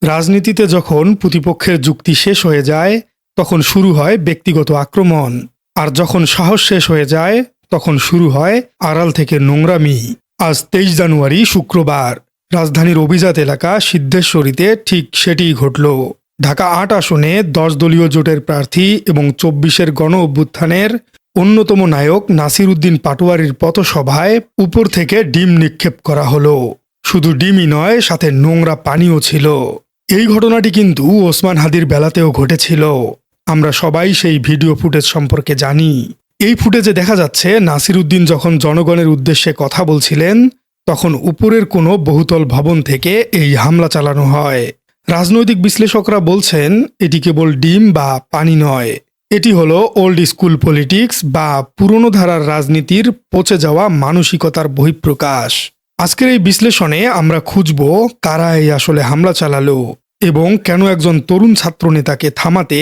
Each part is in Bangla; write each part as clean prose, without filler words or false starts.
রাজনীতিতে যখন প্রতিপক্ষের যুক্তি শেষ হয়ে যায় তখন শুরু হয় ব্যক্তিগত আক্রমণ, আর যখন সাহস শেষ হয়ে যায় তখন শুরু হয় আড়াল থেকে নোংরামি। আজ ২৩ জানুয়ারি শুক্রবার রাজধানীর অভিজাত এলাকা সিদ্ধেশ্বরীতে ঠিক সেটিই ঘটল। ঢাকা ৮ আসনে ১০ দলীয় জোটের প্রার্থী এবং ২৪-এর গণ অভ্যুত্থানের অন্যতম নায়ক নাসির উদ্দিন পাটোয়ারির পথসভায় উপর থেকে ডিম নিক্ষেপ করা হলো। শুধু ডিমই নয়, সাথে নোংরা পানিও ছিল। এই ঘটনাটি কিন্তু ওসমান হাদির বেলাতেও ঘটেছিল। আমরা সবাই সেই ভিডিও ফুটেজ সম্পর্কে জানি। এই ফুটেজে দেখা যাচ্ছে নাসির উদ্দিন যখন জনগণের উদ্দেশ্যে কথা বলছিলেন তখন উপরের কোনো বহুতল ভবন থেকে এই হামলা চালানো হয়। রাজনৈতিক বিশ্লেষকরা বলছেন এটি কেবল ডিম বা পানি নয়, এটি হলো ওল্ড স্কুল পলিটিক্স বা পুরনো ধারার রাজনীতির পচে যাওয়া মানসিকতার বহিঃপ্রকাশ। আজকের এই বিশ্লেষণে আমরা খুঁজব কারা এই আসলে হামলা চালালো এবং কেন একজন তরুণ ছাত্রনেতাকে থামাতে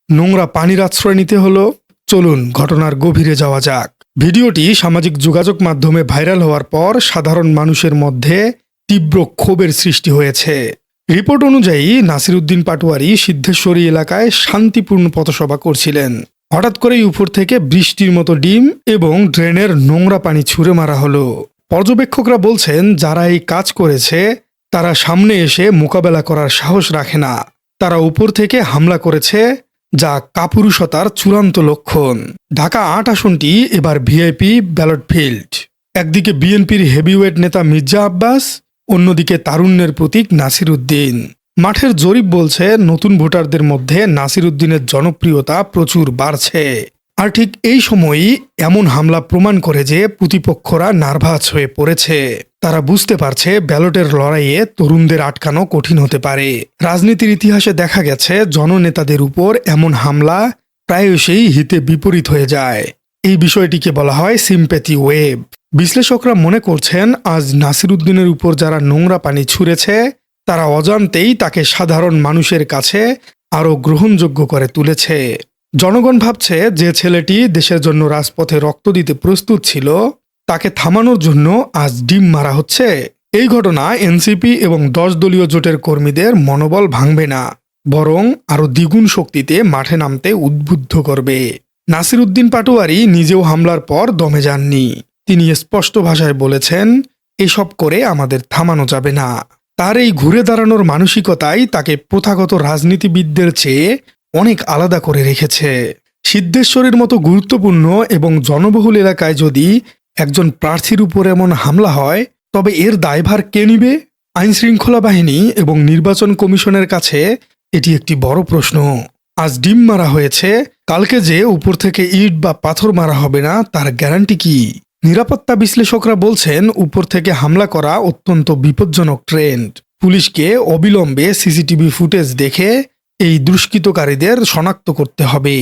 নোংরা পানির আশ্রয় নিতে হলো। চলুন ঘটনার গভীরে যাওয়া যাক। ভিডিওটি সামাজিক যোগাযোগ মাধ্যমে ভাইরাল হওয়ার পর সাধারণ মানুষের মধ্যে তীব্র ক্ষোভের সৃষ্টি হয়েছে। রিপোর্ট অনুযায়ী নাসির উদ্দিন পাটোয়ারি সিদ্ধেশ্বরী এলাকায় শান্তিপূর্ণ পথসভা করছিলেন। হঠাৎ করেই উপর থেকে বৃষ্টির মতো ডিম এবং ড্রেনের নোংরা পানি ছুঁড়ে মারা হলো। পর্যবেক্ষকরা বলছেন যারা এই কাজ করেছে তারা সামনে এসে মোকাবেলা করার সাহস রাখে না। তারা উপর থেকে হামলা করেছে, যা কাপুরুষতার চূড়ান্ত লক্ষণ। ঢাকা ৮ আসনটি এবার ভিআইপি ব্যালট ফিল্ড। একদিকে বিএনপির হেভিওয়েট নেতা মির্জা আব্বাস, অন্যদিকে তারুণ্যের প্রতীক নাসির উদ্দিন। মাঠের জরিপ বলছে নতুন ভোটারদের মধ্যে নাসির উদ্দিনের জনপ্রিয়তা প্রচুর বাড়ছে। আর ঠিক এই সময়ই এমন হামলা প্রমাণ করে যে প্রতিপক্ষরা নার্ভাস হয়ে পড়েছে। তারা বুঝতে পারছে ব্যালটের লড়াইয়ে তরুণদের আটকানো কঠিন হতে পারে। রাজনীতির ইতিহাসে দেখা গেছে জননেতাদের উপর এমন হামলা প্রায়শই হিতে বিপরীত হয়ে যায়। এই বিষয়টিকে বলা হয় সিম্প্যাথি ওয়েভ। বিশ্লেষকরা মনে করছেন আজ নাসির উদ্দিনের উপর যারা নোংরা পানি ছুঁড়েছে তারা অজান্তেই তাকে সাধারণ মানুষের কাছে আরও গ্রহণযোগ্য করে তুলেছে। জনগণ ভাবছে যে ছেলেটি দেশের জন্য রাজপথে রক্ত দিতে প্রস্তুত ছিল তাকে থামানোর জন্য আজ ডিম মারা হচ্ছে। এই ঘটনা এনসিপি এবং ১০ দলীয় জোটের কর্মীদের মনোবল ভাঙবে না, বরং আরও দ্বিগুণ শক্তিতে মাঠে নামতে উদ্বুদ্ধ করবে। নাসির উদ্দিন পাটোয়ারি নিজেও হামলার পর দমে যাননি। তিনি স্পষ্ট ভাষায় বলেছেন, এসব করে আমাদের থামানো যাবে না। তার এই ঘুরে দাঁড়ানোর মানসিকতাই তাকে প্রথাগত রাজনীতিবিদদের চেয়ে অনেক আলাদা করে রেখেছে। সিদ্ধেশ্বরীর মতো গুরুত্বপূর্ণ এবং জনবহুল এলাকায় যদি একজন প্রার্থীর উপর এমন হামলা হয় তবে এর দায়ভার কে নিবে? আইনশৃঙ্খলা বাহিনী এবং নির্বাচন কমিশনের কাছে এটি একটি বড় প্রশ্ন। আজ ডিম মারা হয়েছে, কালকে যে উপর থেকে ইট বা পাথর মারা হবে না তার গ্যারান্টি কি? নিরাপত্তা বিশ্লেষকরা বলছেন উপর থেকে হামলা করা অত্যন্ত বিপজ্জনক ট্রেন্ড। পুলিশকে অবিলম্বে সিসিটিভি ফুটেজ দেখে এই দুষ্কৃতকারীদের শনাক্ত করতে হবে,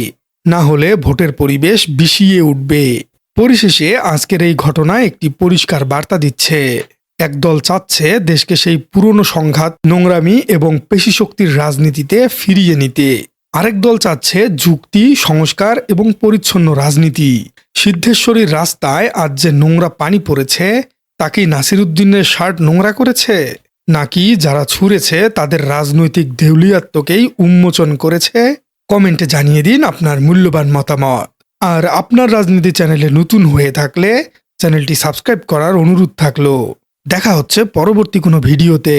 না হলে ভোটের পরিবেশ বিষিয়ে উঠবে। পরিশেষে আজকের এই ঘটনা একটি পরিষ্কার বার্তা দিচ্ছে। একদল চাচ্ছে দেশকে সেই পুরনো সংঘাত, নোংরামি এবং পেশিশক্তির রাজনীতিতে ফিরিয়ে নিতে, আরেক দল চাচ্ছে যুক্তি, সংস্কার এবং পরিচ্ছন্ন রাজনীতি। সিদ্ধেশ্বরীর রাস্তায় আজ যে নোংরা পানি পড়েছে তা কি নাসির উদ্দিনের শার্ট নোংরা করেছে, নাকি যারা ছুঁড়েছে তাদের রাজনৈতিক দেউলিয়াত্বকেই উন্মোচন করেছে? কমেন্টে জানিয়ে দিন আপনার মূল্যবান মতামত। আর আপনার রাজনীতি চ্যানেলে নতুন হয়ে থাকলে চ্যানেলটি সাবস্ক্রাইব করার অনুরোধ থাকলো। দেখা হচ্ছে পরবর্তী কোনো ভিডিওতে।